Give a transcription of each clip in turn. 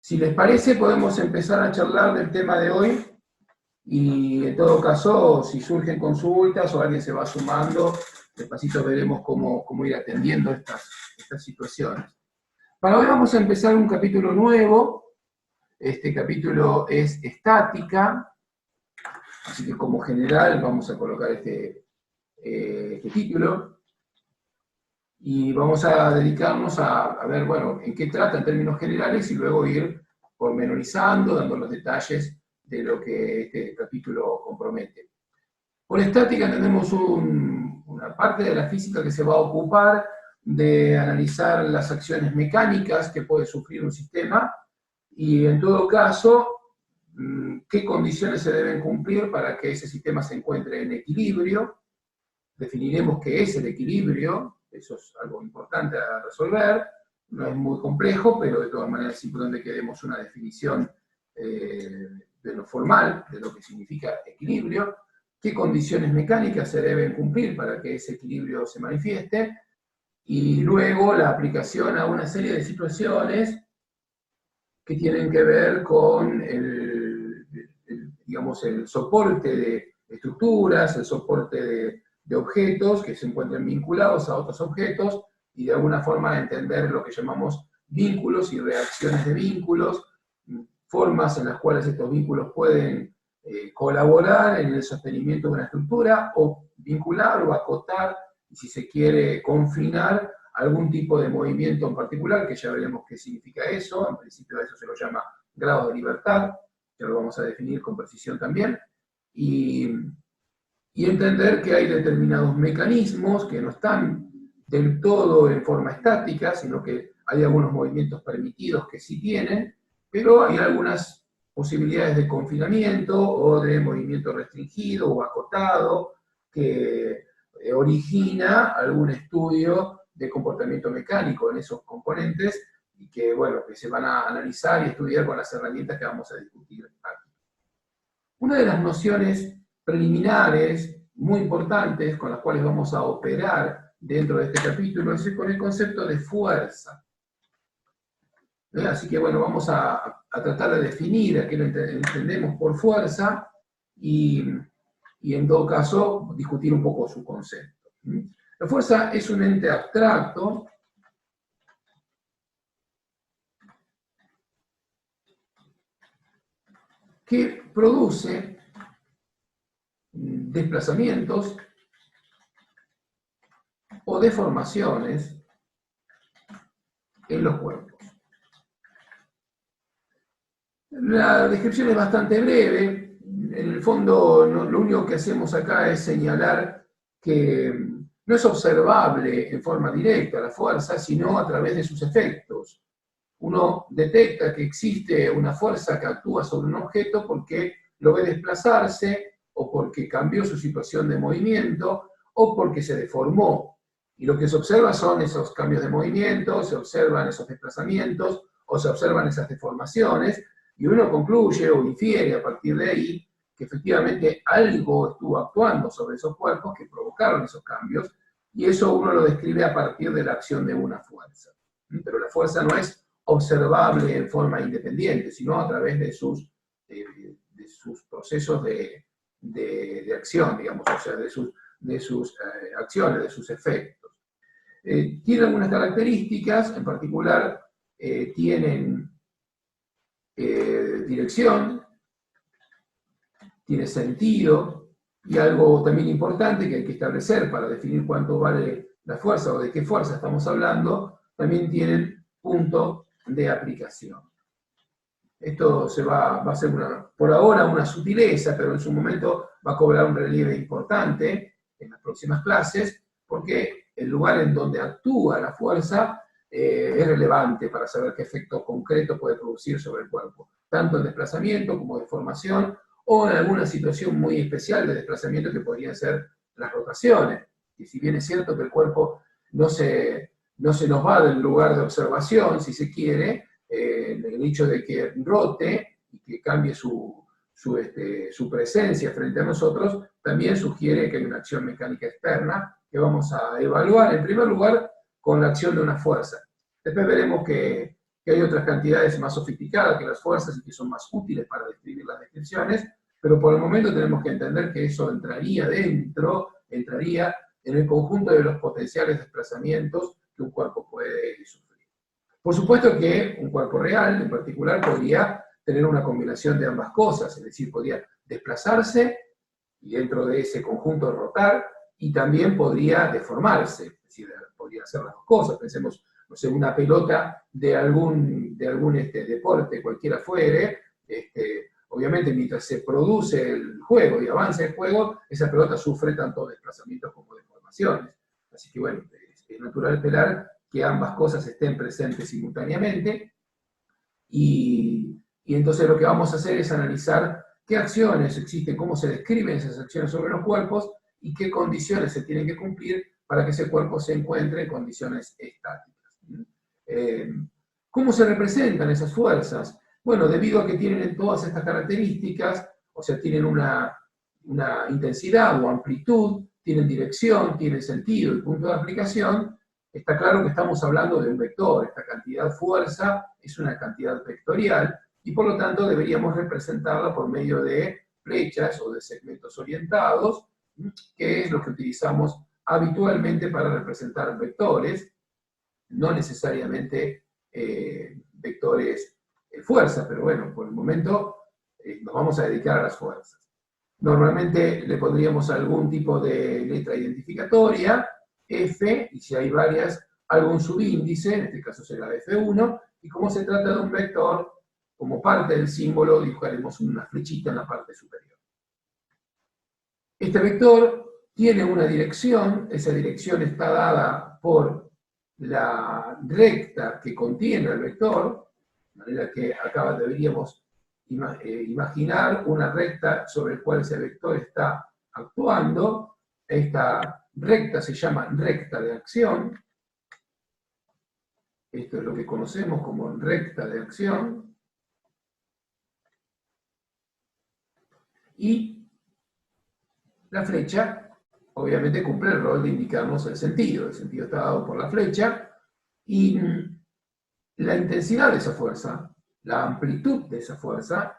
Si les parece, podemos empezar a charlar del tema de hoy y en todo caso, si surgen consultas o alguien se va sumando, despacito veremos cómo ir atendiendo estas situaciones. Para hoy vamos a empezar un capítulo nuevo. Este capítulo es estática, así que como general vamos a colocar este título y vamos a dedicarnos a ver, bueno, en qué trata en términos generales y luego ir pormenorizando, dando los detalles de lo que este capítulo compromete. Por estática entendemos una parte de la física que se va a ocupar de analizar las acciones mecánicas que puede sufrir un sistema y en todo caso qué condiciones se deben cumplir para que ese sistema se encuentre en equilibrio. Definiremos qué es el equilibrio, eso es algo importante a resolver, no es muy complejo, pero de todas maneras es importante que demos una definición de lo formal, de lo que significa equilibrio, qué condiciones mecánicas se deben cumplir para que ese equilibrio se manifieste, y luego la aplicación a una serie de situaciones que tienen que ver con digamos, el soporte de estructuras, el soporte de objetos que se encuentran vinculados a otros objetos, y de alguna forma entender lo que llamamos vínculos y reacciones de vínculos, formas en las cuales estos vínculos pueden colaborar en el sostenimiento de una estructura, o vincular o acotar, y si se quiere confinar, algún tipo de movimiento en particular, que ya veremos qué significa eso. En principio a eso se lo llama grado de libertad, que lo vamos a definir con precisión también, y entender que hay determinados mecanismos que no están del todo en forma estática, sino que hay algunos movimientos permitidos que sí tienen, pero hay algunas posibilidades de confinamiento o de movimiento restringido o acotado que origina algún estudio de comportamiento mecánico en esos componentes y que, bueno, que se van a analizar y estudiar con las herramientas que vamos a discutir aquí. Una de las nociones preliminares muy importantes con las cuales vamos a operar dentro de este capítulo es con el concepto de fuerza. Así que bueno, vamos a tratar de definir a qué lo entendemos por fuerza y en todo caso discutir un poco su concepto. La fuerza es un ente abstracto que produce desplazamientos o deformaciones en los cuerpos. La descripción es bastante breve. En el fondo, lo único que hacemos acá es señalar que no es observable en forma directa la fuerza, sino a través de sus efectos. Uno detecta que existe una fuerza que actúa sobre un objeto porque lo ve desplazarse, o porque cambió su situación de movimiento, o porque se deformó. Y lo que se observa son esos cambios de movimiento, se observan esos desplazamientos, o se observan esas deformaciones, y uno concluye o infiere a partir de ahí que efectivamente algo estuvo actuando sobre esos cuerpos que provocaron esos cambios, y eso uno lo describe a partir de la acción de una fuerza. Pero la fuerza no es observable en forma independiente, sino a través de sus procesos de acción, digamos, o sea, de sus acciones, de sus efectos. Tiene algunas características, en particular tienen dirección, tiene sentido, y algo también importante que hay que establecer para definir cuánto vale la fuerza o de qué fuerza estamos hablando, también tienen punto de aplicación. Esto va a ser por ahora una sutileza, pero en su momento va a cobrar un relieve importante en las próximas clases, porque el lugar en donde actúa la fuerza es relevante para saber qué efecto concreto puede producir sobre el cuerpo, tanto en desplazamiento como deformación, o en alguna situación muy especial de desplazamiento que podrían ser las rotaciones. Y si bien es cierto que el cuerpo no se nos va del lugar de observación, si se quiere, el hecho de que rote y que cambie su presencia frente a nosotros, también sugiere que hay una acción mecánica externa que vamos a evaluar, en primer lugar, con la acción de una fuerza. Después veremos que que hay otras cantidades más sofisticadas que las fuerzas y que son más útiles para describir las descripciones, pero por el momento tenemos que entender que eso entraría en el conjunto de los potenciales desplazamientos que un cuerpo puede sufrir. Por supuesto que un cuerpo real, en particular, podría tener una combinación de ambas cosas, es decir, podría desplazarse y dentro de ese conjunto rotar, y también podría deformarse, es decir, podría hacer las dos cosas. Pensemos, no sé, una pelota de algún deporte, cualquiera fuere, obviamente mientras se produce el juego y avanza el juego, esa pelota sufre tanto desplazamientos como deformaciones. Así que bueno, es natural esperar que ambas cosas estén presentes simultáneamente, y entonces lo que vamos a hacer es analizar qué acciones existen, cómo se describen esas acciones sobre los cuerpos y qué condiciones se tienen que cumplir para que ese cuerpo se encuentre en condiciones estáticas. ¿Cómo se representan esas fuerzas? Bueno, debido a que tienen todas estas características, o sea, tienen una intensidad o amplitud, tienen dirección, tienen sentido y punto de aplicación, está claro que estamos hablando de un vector. Esta cantidad fuerza es una cantidad vectorial y por lo tanto deberíamos representarla por medio de flechas o de segmentos orientados, que es lo que utilizamos habitualmente para representar vectores, no necesariamente vectores fuerza, pero bueno, por el momento nos vamos a dedicar a las fuerzas. Normalmente le pondríamos algún tipo de letra identificatoria, F, y si hay varias, algún subíndice, en este caso será F1, y como se trata de un vector, como parte del símbolo dibujaremos una flechita en la parte superior. Este vector tiene una dirección, esa dirección está dada por la recta que contiene el vector, de manera que acá deberíamos imaginar una recta sobre la cual ese vector está actuando. Esta recta se llama recta de acción. Esto es lo que conocemos como recta de acción. Y la flecha, obviamente, cumple el rol de indicarnos el sentido. El sentido está dado por la flecha y la intensidad de esa fuerza, la amplitud de esa fuerza,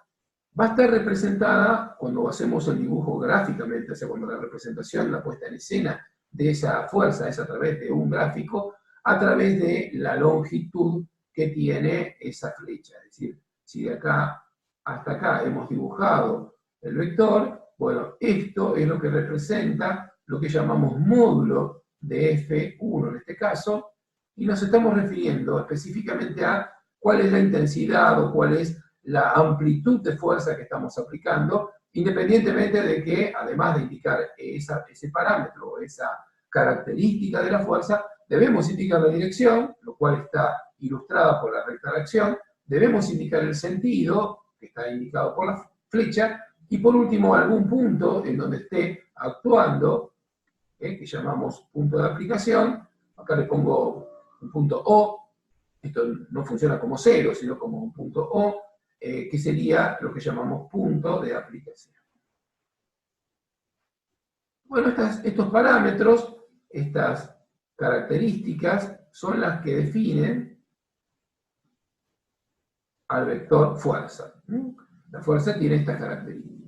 va a estar representada cuando hacemos el dibujo gráficamente, o sea, cuando la representación, la puesta en escena de esa fuerza es a través de un gráfico, a través de la longitud que tiene esa flecha. Es decir, si de acá hasta acá hemos dibujado el vector, bueno, esto es lo que representa lo que llamamos módulo de F1 en este caso, y nos estamos refiriendo específicamente a cuál es la intensidad o cuál es la amplitud de fuerza que estamos aplicando, independientemente de que, además de indicar ese parámetro o esa característica de la fuerza, debemos indicar la dirección, lo cual está ilustrada por la recta de acción, debemos indicar el sentido, que está indicado por la flecha, y por último algún punto en donde esté actuando, que llamamos punto de aplicación. Acá le pongo un punto O, esto no funciona como cero, sino como un punto O, que sería lo que llamamos punto de aplicación. Bueno, estos parámetros, estas características, son las que definen al vector fuerza. La fuerza tiene estas características.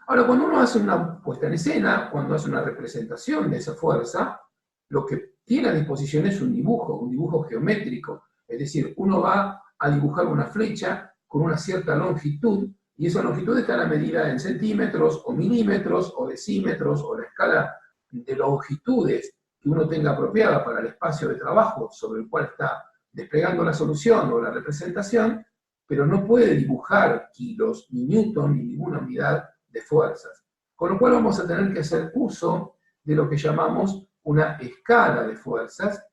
Ahora, cuando uno hace una puesta en escena, cuando hace una representación de esa fuerza, lo que tiene a disposición es un dibujo geométrico. Es decir, uno va a dibujar una flecha con una cierta longitud, y esa longitud está a la medida en centímetros, o milímetros, o decímetros, o la escala de longitudes que uno tenga apropiada para el espacio de trabajo sobre el cual está desplegando la solución o la representación, pero no puede dibujar kilos, ni newton, ni ninguna unidad de fuerzas. Con lo cual vamos a tener que hacer uso de lo que llamamos una escala de fuerzas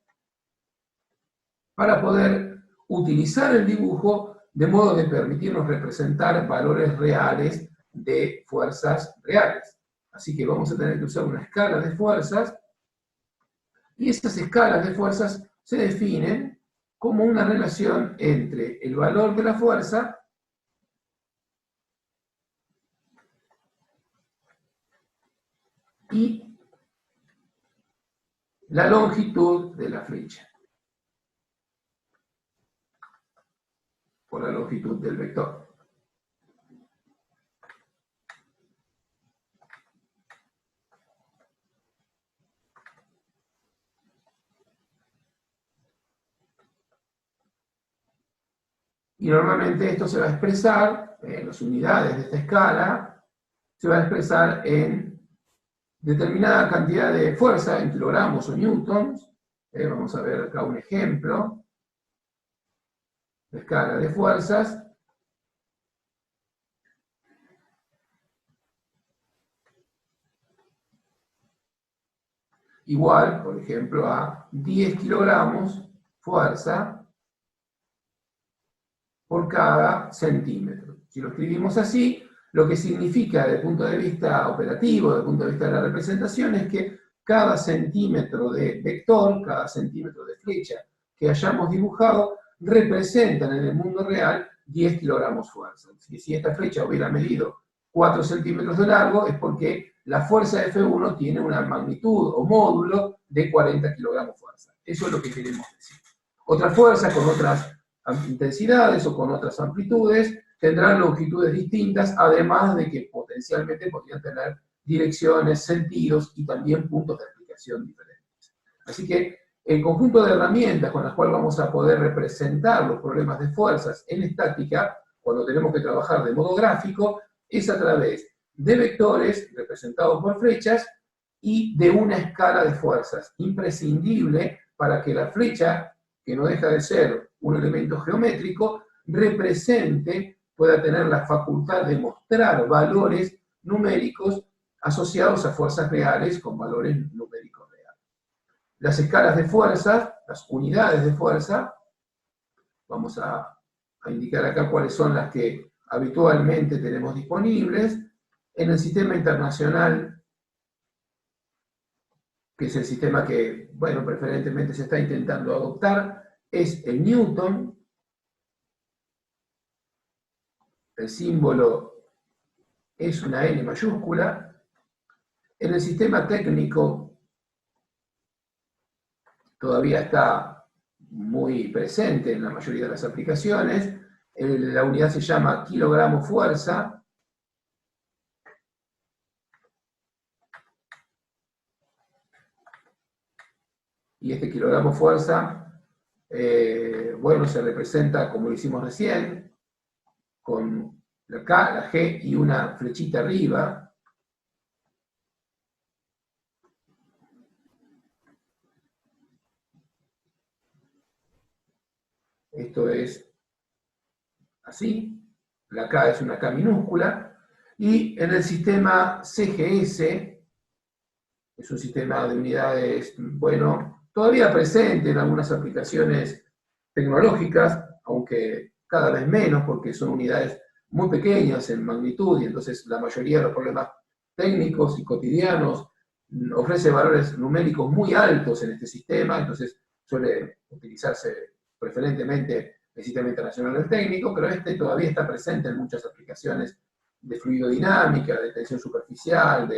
para poder utilizar el dibujo de modo de permitirnos representar valores reales de fuerzas reales. Así que vamos a tener que usar una escala de fuerzas, y esas escalas de fuerzas se definen como una relación entre el valor de la fuerza y la longitud de la flecha. por la longitud del vector. Y normalmente esto se va a expresar, en las unidades de esta escala, se va a expresar en determinada cantidad de fuerza, en kilogramos o newtons. Vamos a ver acá un ejemplo de escala de fuerzas. Igual, por ejemplo, a 10 kilogramos fuerza por cada centímetro. Si lo escribimos así, lo que significa desde el punto de vista operativo, desde el punto de vista de la representación, es que cada centímetro de vector, cada centímetro de flecha que hayamos dibujado, representan en el mundo real 10 kilogramos fuerza. Si esta flecha hubiera medido 4 centímetros de largo, es porque la fuerza F1 tiene una magnitud o módulo de 40 kilogramos fuerza. Eso es lo que queremos decir. Otra fuerza con otras intensidades o con otras amplitudes tendrán longitudes distintas, además de que potencialmente podrían tener direcciones, sentidos y también puntos de aplicación diferentes. Así que el conjunto de herramientas con las cuales vamos a poder representar los problemas de fuerzas en estática, cuando tenemos que trabajar de modo gráfico, es a través de vectores representados por flechas y de una escala de fuerzas, imprescindible para que la flecha, que no deja de ser un elemento geométrico, pueda tener la facultad de mostrar valores numéricos asociados a fuerzas reales con valores numéricos reales. Las escalas de fuerzas, las unidades de fuerza, vamos a indicar acá cuáles son las que habitualmente tenemos disponibles. En el sistema internacional, que es el sistema que, bueno, preferentemente se está intentando adoptar, es el Newton. El símbolo es una N mayúscula. En el sistema técnico todavía está muy presente en la mayoría de las aplicaciones. La unidad se llama kilogramo fuerza. Y este kilogramo fuerza, bueno, se representa como lo hicimos recién, con la K, la G y una flechita arriba. Esto es así, la K es una K minúscula, y en el sistema CGS, es un sistema de unidades, bueno, todavía presente en algunas aplicaciones tecnológicas, aunque cada vez menos, porque son unidades muy pequeñas en magnitud, y entonces la mayoría de los problemas técnicos y cotidianos ofrece valores numéricos muy altos en este sistema, entonces suele utilizarse preferentemente el Sistema Internacional del Técnico, pero este todavía está presente en muchas aplicaciones de fluidodinámica, de tensión superficial,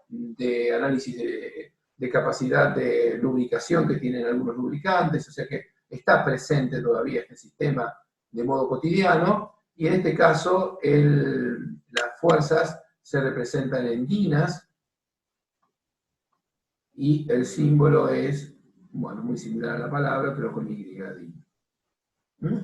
de análisis de capacidad de lubricación que tienen algunos lubricantes, o sea que está presente todavía este sistema de modo cotidiano, y en este caso las fuerzas se representan en dinas, y el símbolo es, bueno, muy similar a la palabra, pero con Y.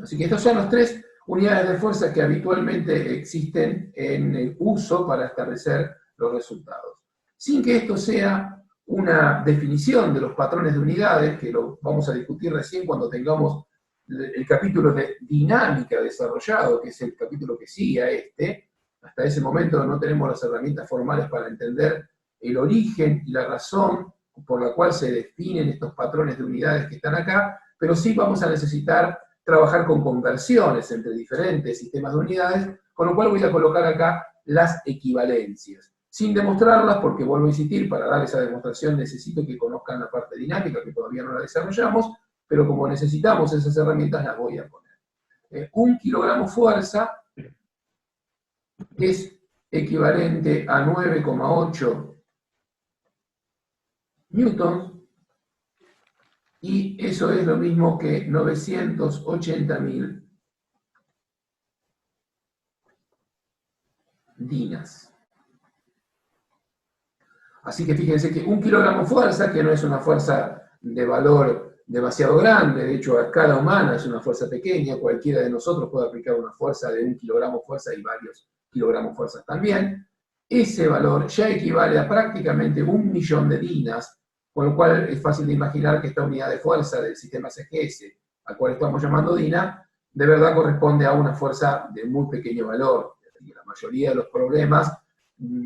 Así que estas son las tres unidades de fuerza que habitualmente existen en el uso para establecer los resultados. Sin que esto sea una definición de los patrones de unidades, que lo vamos a discutir recién cuando tengamos el capítulo de dinámica desarrollado, que es el capítulo que sigue a este. Hasta ese momento no tenemos las herramientas formales para entender el origen y la razón por la cual se definen estos patrones de unidades que están acá, pero sí vamos a necesitar trabajar con conversiones entre diferentes sistemas de unidades, con lo cual voy a colocar acá las equivalencias, sin demostrarlas, porque vuelvo a insistir, para dar esa demostración necesito que conozcan la parte dinámica, que todavía no la desarrollamos, pero como necesitamos esas herramientas las voy a poner. Un kilogramo fuerza es equivalente a 9,8 newtons, y eso es lo mismo que 980.000 dinas. Así que fíjense que 1 kilogramo fuerza, que no es una fuerza de valor demasiado grande, de hecho a escala humana es una fuerza pequeña, cualquiera de nosotros puede aplicar una fuerza de 1 kilogramo fuerza y varios kilogramos fuerza también. Ese valor ya equivale a prácticamente 1 millón de dinas, con lo cual es fácil de imaginar que esta unidad de fuerza del sistema CGS, al cual estamos llamando DINA, de verdad corresponde a una fuerza de muy pequeño valor. La mayoría de los problemas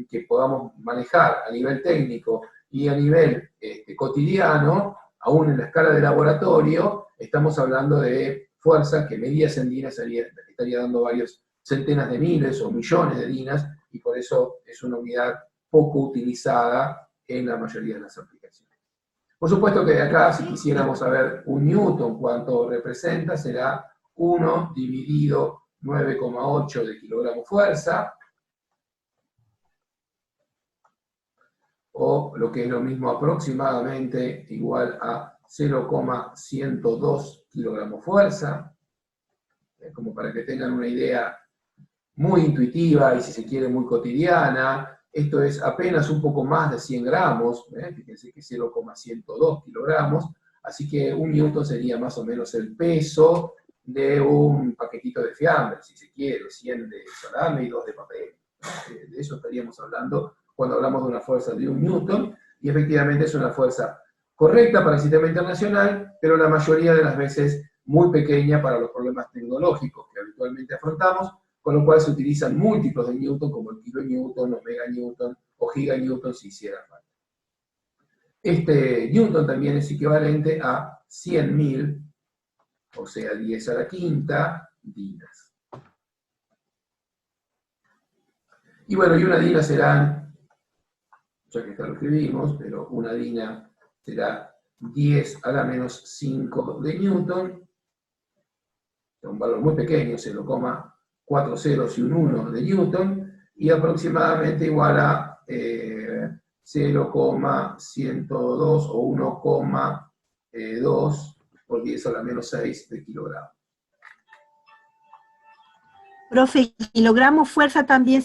que podamos manejar a nivel técnico y a nivel cotidiano, aún en la escala de laboratorio, estamos hablando de fuerzas que medidas en dinas estaría dando varios centenas de miles o millones de dinas, y por eso es una unidad poco utilizada en la mayoría de las aplicaciones. Por supuesto que de acá, si quisiéramos saber 1 newton cuánto representa, será 1 dividido 9,8 de kilogramo fuerza, o lo que es lo mismo aproximadamente igual a 0,102 kilogramos fuerza, como para que tengan una idea muy intuitiva y si se quiere muy cotidiana. Esto es apenas un poco más de 100 gramos, fíjense que 0,102 kilogramos, así que 1 newton sería más o menos el peso de un paquetito de fiambre, si se quiere, 100 de salame y 2 de papel. De eso estaríamos hablando cuando hablamos de una fuerza de 1 newton, y efectivamente es una fuerza correcta para el sistema internacional, pero la mayoría de las veces muy pequeña para los problemas tecnológicos que habitualmente afrontamos, con lo cual se utilizan múltiplos de newton como el kilonewton o meganewton o giganewton si hiciera falta. Este newton también es equivalente a 100.000, o sea, 10 a la quinta dinas. Y bueno, y una dina serán, ya que acá lo escribimos, pero una dina será 10 a la menos 5 de newton, un valor muy pequeño, 0,4 ceros y un 1 de newton, y aproximadamente igual a 0,102 o 1,2 por 10 a la menos 6 de kilogramo. Profe, kilogramo fuerza también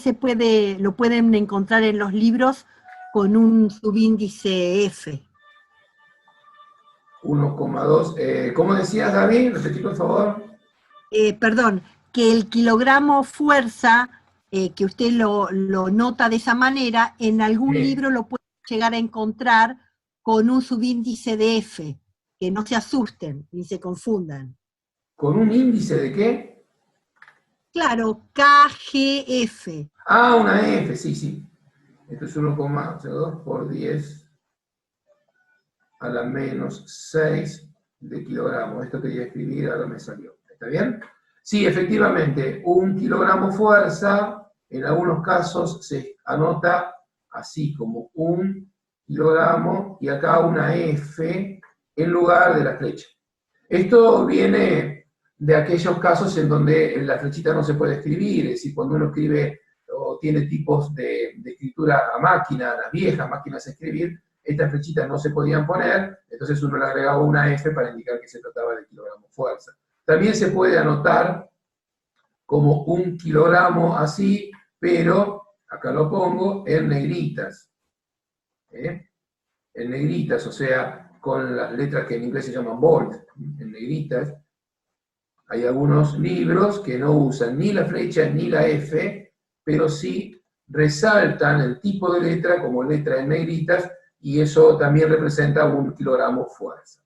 lo pueden encontrar en los libros con un subíndice F. 1,2. ¿Cómo decías, David? Repetí, por favor. Perdón, que el kilogramo fuerza, que usted lo nota de esa manera, en algún libro lo puede llegar a encontrar con un subíndice de F, que no se asusten ni se confundan. ¿Con un índice de qué? Claro, KGF. Ah, una F, sí, sí. Esto es 1,02 por 10 a la menos 6 de kilogramo. Esto quería escribir, ahora me salió. ¿Está bien? Sí, efectivamente, 1 kilogramo fuerza, en algunos casos se anota así como 1 kilogramo y acá una F en lugar de la flecha. Esto viene de aquellos casos en donde la flechita no se puede escribir, es decir, cuando uno escribe o tiene tipos de escritura a máquina, las viejas máquinas de escribir, estas flechitas no se podían poner, entonces uno le agregaba una F para indicar que se trataba de kilogramo fuerza. También se puede anotar como 1 kilogramo así, pero, acá lo pongo, en negritas. En negritas, o sea, con las letras que en inglés se llaman bold, en negritas. Hay algunos libros que no usan ni la flecha ni la F, pero sí resaltan el tipo de letra como letra en negritas, y eso también representa 1 kilogramo fuerza.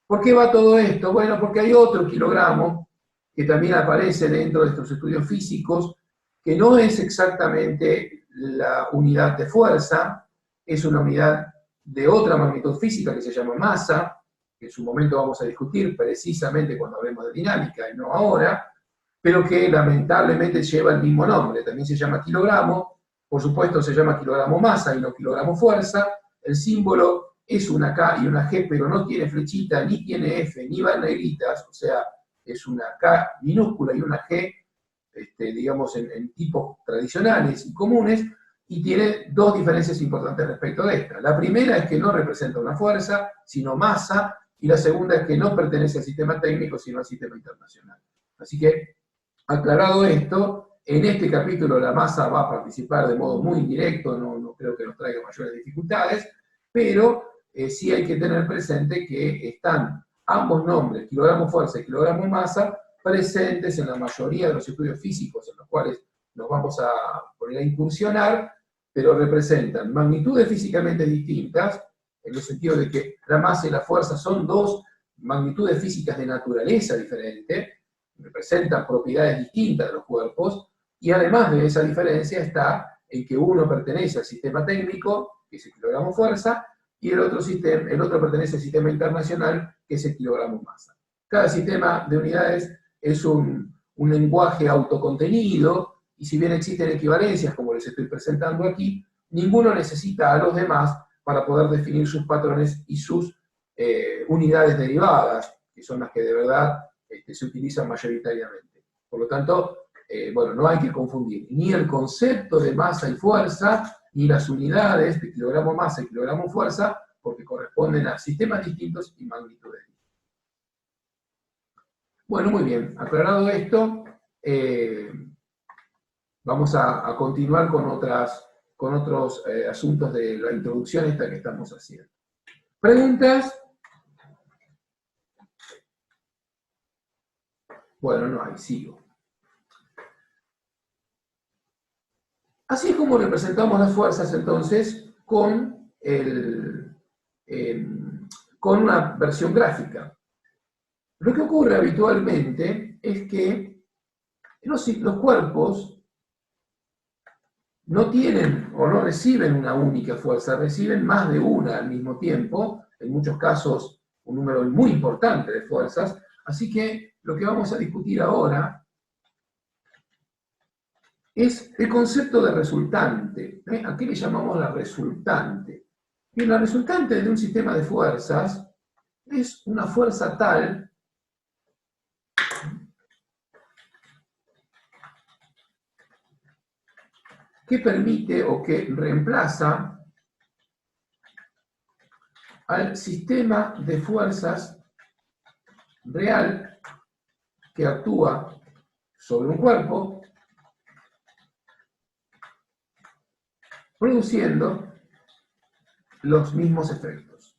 ¿Por qué va todo esto? Bueno, porque hay otro kilogramo que también aparece dentro de estos estudios físicos, que no es exactamente la unidad de fuerza, es una unidad de otra magnitud física que se llama masa, que en su momento vamos a discutir precisamente cuando hablemos de dinámica y no ahora, pero que lamentablemente lleva el mismo nombre, también se llama kilogramo, por supuesto se llama kilogramo masa y no kilogramo fuerza, el símbolo es una K y una G, pero no tiene flechita, ni tiene F, ni va en negritas, o sea, es una K minúscula y una G, digamos, en tipos tradicionales y comunes, y tiene dos diferencias importantes respecto de esta. La primera es que no representa una fuerza, sino masa, y la segunda es que no pertenece al sistema técnico, sino al sistema internacional. Así que, aclarado esto, En este capítulo la masa va a participar de modo muy indirecto, no creo que nos traiga mayores dificultades, pero sí hay que tener presente que están ambos nombres, kilogramo fuerza y kilogramo masa, presentes en la mayoría de los estudios físicos en los cuales nos vamos a poner a incursionar, pero representan magnitudes físicamente distintas, en el sentido de que la masa y la fuerza son dos magnitudes físicas de naturaleza diferente, representan propiedades distintas de los cuerpos, y además de esa diferencia está en que uno pertenece al sistema técnico, que es el kilogramo fuerza, y el otro pertenece al sistema internacional, que es el kilogramo masa. Cada sistema de unidades es un lenguaje autocontenido, y si bien existen equivalencias, como les estoy presentando aquí, ninguno necesita a los demás para poder definir sus patrones y sus unidades derivadas, que son las que de verdad se utilizan mayoritariamente. Por lo tanto, bueno, no hay que confundir ni el concepto de masa y fuerza, ni las unidades de kilogramo masa y kilogramo fuerza, porque corresponden a sistemas distintos y magnitudes distintas. Bueno, muy bien, aclarado esto, vamos a continuar con otros asuntos de la introducción esta que estamos haciendo. ¿Preguntas? Bueno, no hay, sigo. Así es como representamos las fuerzas entonces con una versión gráfica. Lo que ocurre habitualmente es que los cuerpos no tienen o no reciben una única fuerza, reciben más de una al mismo tiempo, en muchos casos un número muy importante de fuerzas, así que lo que vamos a discutir ahora es el concepto de resultante. ¿A qué le llamamos la resultante? Bien, la resultante de un sistema de fuerzas es una fuerza tal que permite o que reemplaza al sistema de fuerzas real que actúa sobre un cuerpo, produciendo los mismos efectos.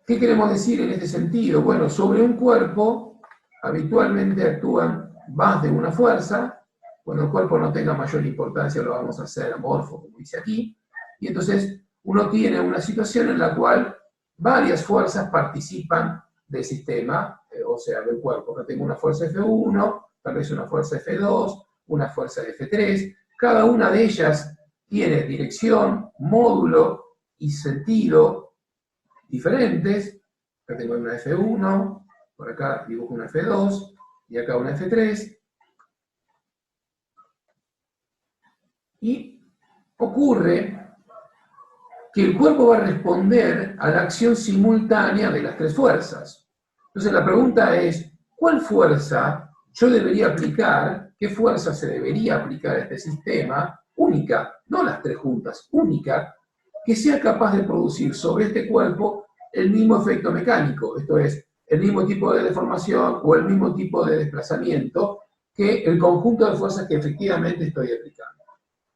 ¿Qué queremos decir en este sentido? Bueno, sobre un cuerpo habitualmente actúan más de una fuerza. Cuando el cuerpo no tenga mayor importancia lo vamos a hacer amorfo, como dice aquí, y entonces uno tiene una situación en la cual varias fuerzas participan del sistema, o sea, del cuerpo, que tengo una fuerza F1, tal vez una fuerza F2, una fuerza F3, cada una de ellas tiene dirección, módulo y sentido diferentes. Acá tengo una F1, por acá dibujo una F2, y acá una F3. Y ocurre que el cuerpo va a responder a la acción simultánea de las tres fuerzas. Entonces la pregunta es, ¿cuál fuerza yo debería aplicar? ¿Qué fuerza se debería aplicar a este sistema? Única, no las tres juntas, única, que sea capaz de producir sobre este cuerpo el mismo efecto mecánico, esto es, el mismo tipo de deformación o el mismo tipo de desplazamiento que el conjunto de fuerzas que efectivamente estoy aplicando.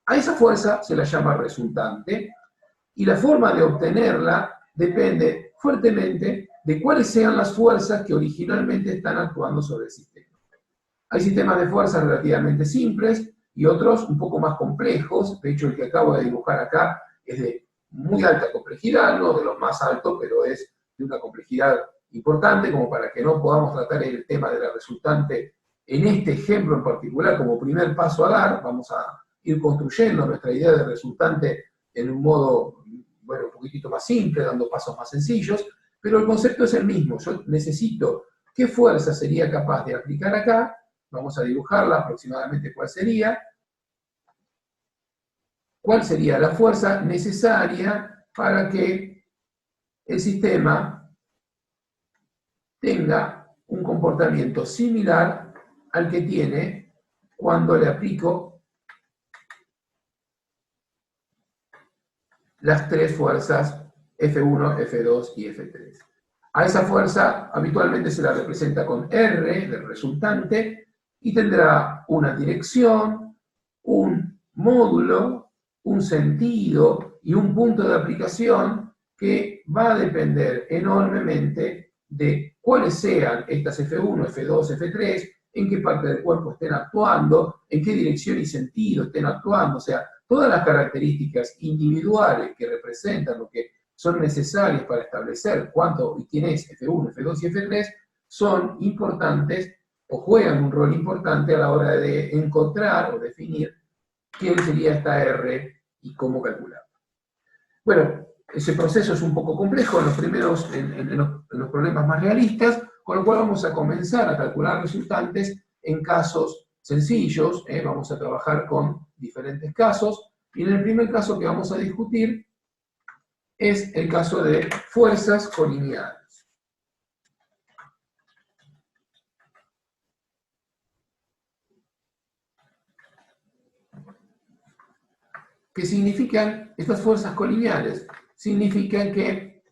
A esa fuerza se la llama resultante, y la forma de obtenerla depende fuertemente de cuáles sean las fuerzas que originalmente están actuando sobre el sistema. Hay sistemas de fuerzas relativamente simples y otros un poco más complejos. De hecho, el que acabo de dibujar acá es de muy alta complejidad, no de los más altos, pero es de una complejidad importante, como para que no podamos tratar el tema de la resultante en este ejemplo en particular como primer paso a dar. Vamos a ir construyendo nuestra idea de resultante en un modo, bueno, un poquitito más simple, dando pasos más sencillos, pero el concepto es el mismo. Yo necesito qué fuerza sería capaz de aplicar acá, vamos a dibujarla aproximadamente cuál sería la fuerza necesaria para que el sistema tenga un comportamiento similar al que tiene cuando le aplico las tres fuerzas F1, F2 y F3. A esa fuerza habitualmente se la representa con R del resultante y tendrá una dirección, un módulo, un sentido y un punto de aplicación que va a depender enormemente de cuáles sean estas F1, F2, F3, en qué parte del cuerpo estén actuando, en qué dirección y sentido estén actuando, o sea, todas las características individuales que representan lo que son necesarias para establecer cuánto y quién es F1, F2 y F3 son importantes o juegan un rol importante a la hora de encontrar o definir quién sería esta R y cómo calcularla. Bueno, ese proceso es un poco complejo en los primeros, en los problemas más realistas, con lo cual vamos a comenzar a calcular resultantes en casos sencillos, vamos a trabajar con diferentes casos, y en el primer caso que vamos a discutir es el caso de fuerzas colineales. ¿Qué significan estas fuerzas colineales? Significan que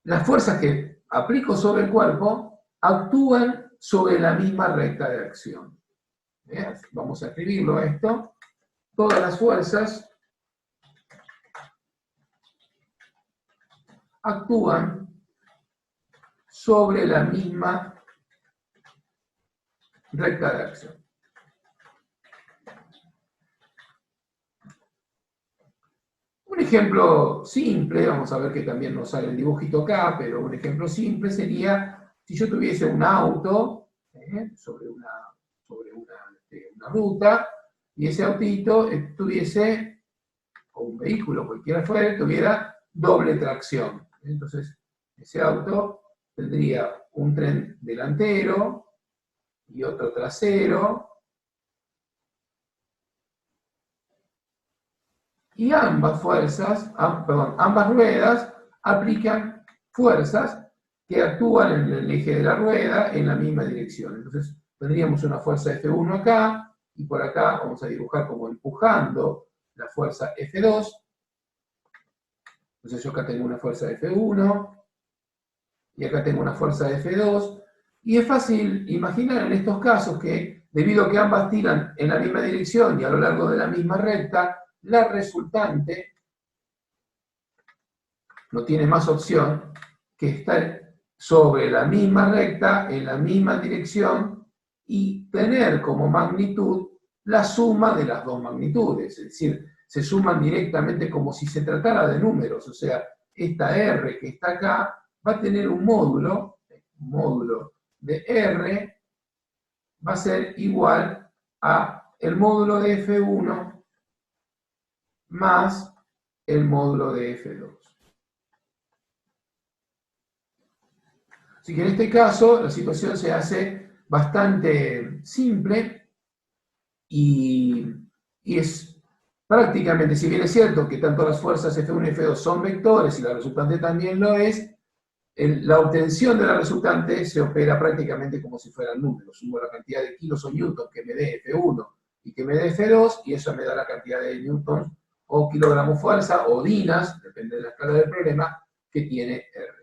las fuerzas que aplico sobre el cuerpo actúan sobre la misma recta de acción. Vamos a escribirlo esto. Todas las fuerzas actúan sobre la misma recta de acción. Un ejemplo simple, vamos a ver que también nos sale el dibujito acá, pero un ejemplo simple sería si yo tuviese un auto sobre una ruta y ese autito tuviese, o un vehículo cualquiera fuera, tuviera doble tracción. Entonces, ese auto tendría un tren delantero y otro trasero, y ambas ruedas aplican fuerzas que actúan en el eje de la rueda en la misma dirección. Entonces tendríamos una fuerza F1 acá, y por acá vamos a dibujar como empujando la fuerza F2. Entonces yo acá tengo una fuerza F1, y acá tengo una fuerza F2, y es fácil imaginar en estos casos que, debido a que ambas tiran en la misma dirección y a lo largo de la misma recta, la resultante no tiene más opción que estar sobre la misma recta, en la misma dirección, y tener como magnitud la suma de las dos magnitudes, es decir, se suman directamente como si se tratara de números, o sea, esta R que está acá va a tener un módulo de R va a ser igual a el módulo de F1 más el módulo de F2. Así que en este caso la situación se hace bastante simple y es prácticamente, si bien es cierto que tanto las fuerzas F1 y F2 son vectores y la resultante también lo es, la obtención de la resultante se opera prácticamente como si fueran números. Sumo la cantidad de kilos o newtons que me dé F1 y que me dé F2, y eso me da la cantidad de newtons o kilogramos fuerza, o dinas, depende de la escala del problema, que tiene R.